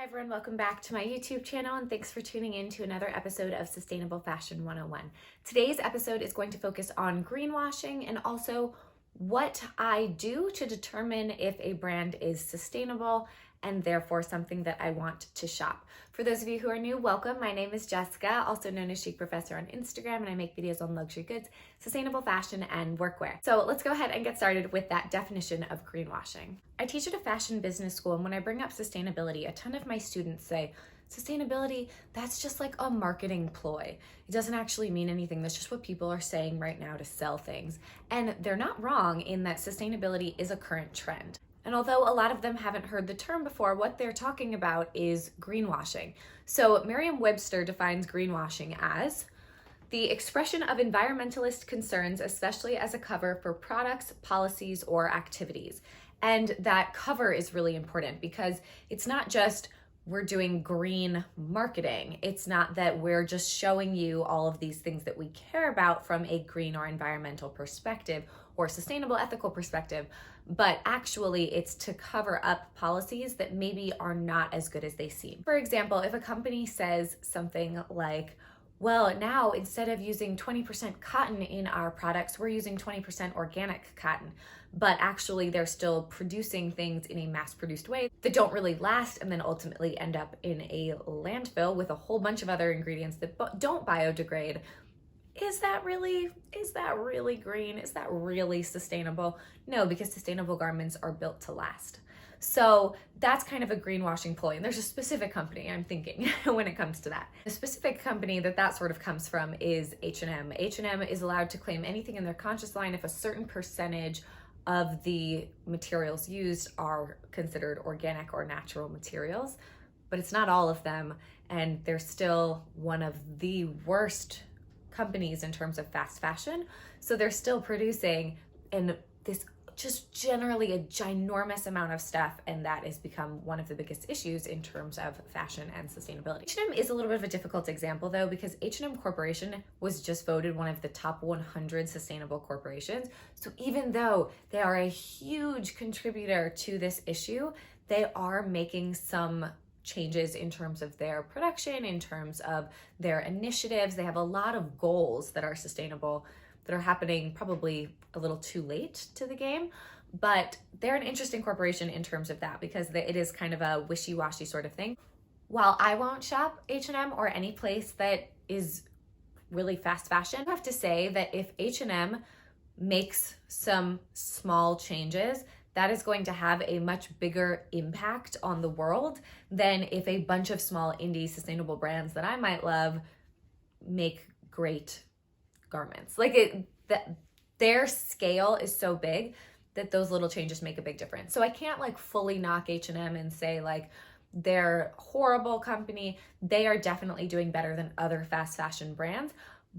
Everyone, welcome back to my YouTube channel and thanks for tuning in to another episode of Sustainable Fashion 101. Today's episode is going to focus on greenwashing and also what I do to determine if a brand is sustainable and therefore something that I want to shop. For those of you who are new, welcome. My name is Jessica, also known as Chicprofessor on Instagram, and I make videos on luxury goods, sustainable fashion, and workwear. So let's go ahead and get started with that definition of greenwashing. I teach at a fashion business school, and when I bring up sustainability, a ton of my students say, sustainability, that's just like a marketing ploy. It doesn't actually mean anything. That's just what people are saying right now to sell things. And they're not wrong in that sustainability is a current trend. And although a lot of them haven't heard the term before, what they're talking about is greenwashing. So Merriam-Webster defines greenwashing as the expression of environmentalist concerns, especially as a cover for products, policies, or activities. And that cover is really important because it's not just we're doing green marketing. It's not that we're just showing you all of these things that we care about from a green or environmental perspective or sustainable ethical perspective, but actually it's to cover up policies that maybe are not as good as they seem. For example, if a company says something like, well, now instead of using 20% cotton in our products, we're using 20% organic cotton. But actually they're still producing things in a mass-produced way that don't really last and then ultimately end up in a landfill with a whole bunch of other ingredients that don't biodegrade. Is that really green? Is that really sustainable? No, because sustainable garments are built to last. So that's kind of a greenwashing ploy. And there's a specific company I'm thinking when it comes to that. The specific company that sort of comes from is H&M. H&M is allowed to claim anything in their conscious line if a certain percentage of the materials used are considered organic or natural materials, but it's not all of them. And they're still one of the worst companies in terms of fast fashion. So they're still producing in this just generally a ginormous amount of stuff, and that has become one of the biggest issues in terms of fashion and sustainability. H&M is a little bit of a difficult example though, because H&M Corporation was just voted one of the top 100 sustainable corporations. So even though they are a huge contributor to this issue, they are making some changes in terms of their production, in terms of their initiatives. They have a lot of goals that are sustainable that are happening probably a little too late to the game, but they're an interesting corporation in terms of that because it is kind of a wishy-washy sort of thing. While I won't shop H&M or any place that is really fast fashion, I have to say that if H&M makes some small changes, that is going to have a much bigger impact on the world than if a bunch of small indie sustainable brands that I might love make great garments. Their scale is so big that those little changes make a big difference. So I can't fully knock H&M and say they're a horrible company. They are definitely doing better than other fast fashion brands,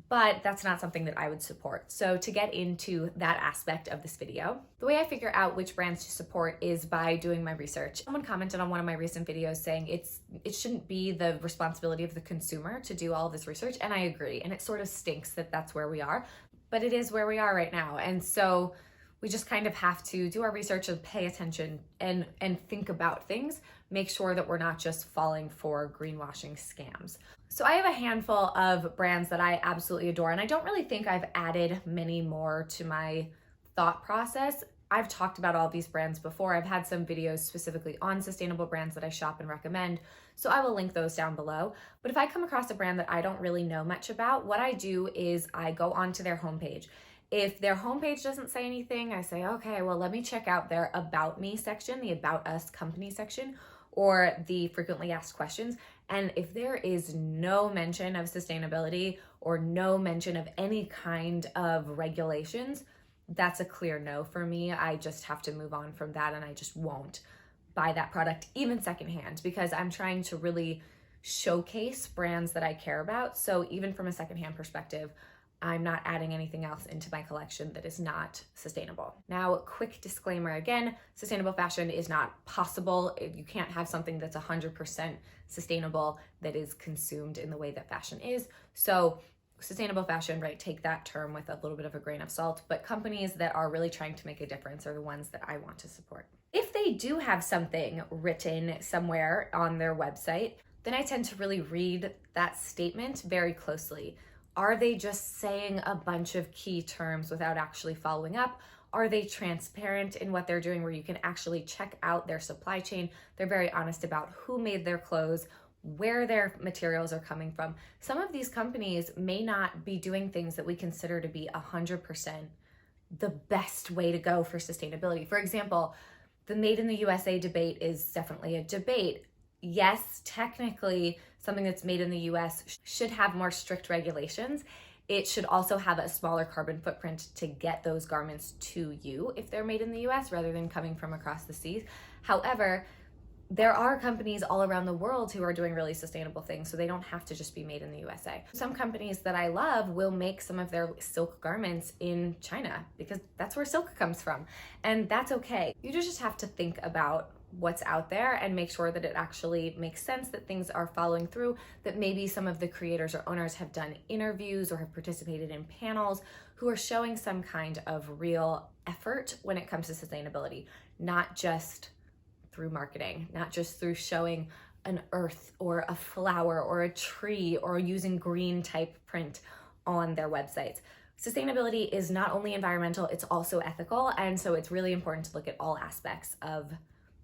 but that's not something that I would support. So to get into that aspect of this video, the way I figure out which brands to support is by doing my research. Someone commented on one of my recent videos saying it shouldn't be the responsibility of the consumer to do all of this research, and I agree. And it sort of stinks that that's where we are, but it is where we are right now. And so we just kind of have to do our research and pay attention and think about things, make sure that we're not just falling for greenwashing scams. So I have a handful of brands that I absolutely adore, and I don't really think I've added many more to my thought process. I've talked about all these brands before. I've had some videos specifically on sustainable brands that I shop and recommend, so I will link those down below. But if I come across a brand that I don't really know much about, what I do is I go onto their homepage. If their homepage doesn't say anything, I say, okay, well, let me check out their About Me section, the About Us company section, or the frequently asked questions. And if there is no mention of sustainability or no mention of any kind of regulations, that's a clear no for me. I just have to move on from that, and I just won't buy that product even secondhand, because I'm trying to really showcase brands that I care about. So even from a secondhand perspective, I'm not adding anything else into my collection that is not sustainable. Now, quick disclaimer again, sustainable fashion is not possible. You can't have something that's 100% sustainable that is consumed in the way that fashion is. So sustainable fashion, right, take that term with a little bit of a grain of salt, but companies that are really trying to make a difference are the ones that I want to support. If they do have something written somewhere on their website, then I tend to really read that statement very closely. Are they just saying a bunch of key terms without actually following up? Are they transparent in what they're doing where you can actually check out their supply chain? They're very honest about who made their clothes, where their materials are coming from. Some of these companies may not be doing things that we consider to be 100% the best way to go for sustainability. For example, the Made in the USA debate is definitely a debate. Yes, technically, something that's made in the US should have more strict regulations. It should also have a smaller carbon footprint to get those garments to you if they're made in the US rather than coming from across the seas. However, there are companies all around the world who are doing really sustainable things, so they don't have to just be made in the USA. Some companies that I love will make some of their silk garments in China because that's where silk comes from, and that's okay. You just have to think about what's out there and make sure that it actually makes sense, that things are following through, that maybe some of the creators or owners have done interviews or have participated in panels who are showing some kind of real effort when it comes to sustainability, not just through marketing, not just through showing an earth or a flower or a tree or using green type print on their websites. Sustainability is not only environmental, it's also ethical. And so it's really important to look at all aspects of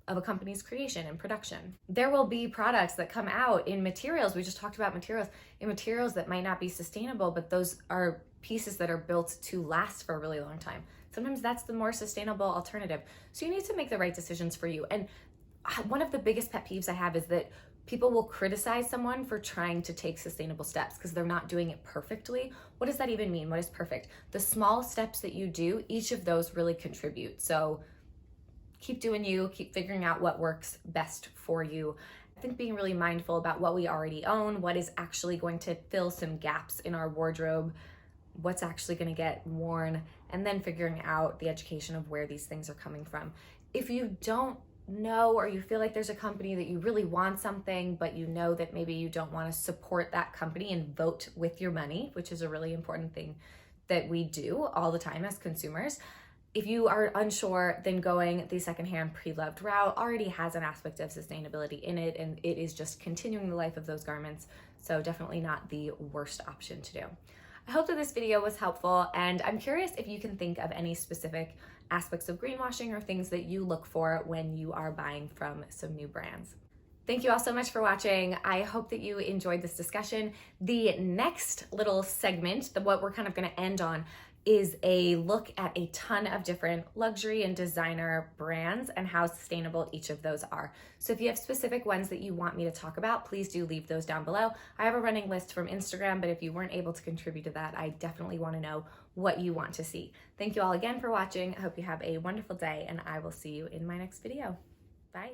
a company's creation and production. There will be products that come out in materials, we just talked about materials, in materials that might not be sustainable, but those are pieces that are built to last for a really long time. Sometimes that's the more sustainable alternative. So you need to make the right decisions for you. And one of the biggest pet peeves I have is that people will criticize someone for trying to take sustainable steps because they're not doing it perfectly. What does that even mean? What is perfect? The small steps that you do, each of those really contribute. So keep doing you, keep figuring out what works best for you. I think being really mindful about what we already own, what is actually going to fill some gaps in our wardrobe, what's actually going to get worn, and then figuring out the education of where these things are coming from. If you don't know, or you feel like there's a company that you really want something, but you know that maybe you don't want to support that company and vote with your money, which is a really important thing that we do all the time as consumers. If you are unsure, then going the secondhand pre-loved route already has an aspect of sustainability in it, and it is just continuing the life of those garments. So definitely not the worst option to do. I hope that this video was helpful, and I'm curious if you can think of any specific aspects of greenwashing or things that you look for when you are buying from some new brands. Thank you all so much for watching. I hope that you enjoyed this discussion. The next little segment, what we're kind of going to end on, is a look at a ton of different luxury and designer brands and how sustainable each of those are. So if you have specific ones that you want me to talk about, please do leave those down below. I have a running list from Instagram, but if you weren't able to contribute to that, I definitely want to know what you want to see. Thank you all again for watching. I hope you have a wonderful day, and I will see you in my next video. Bye.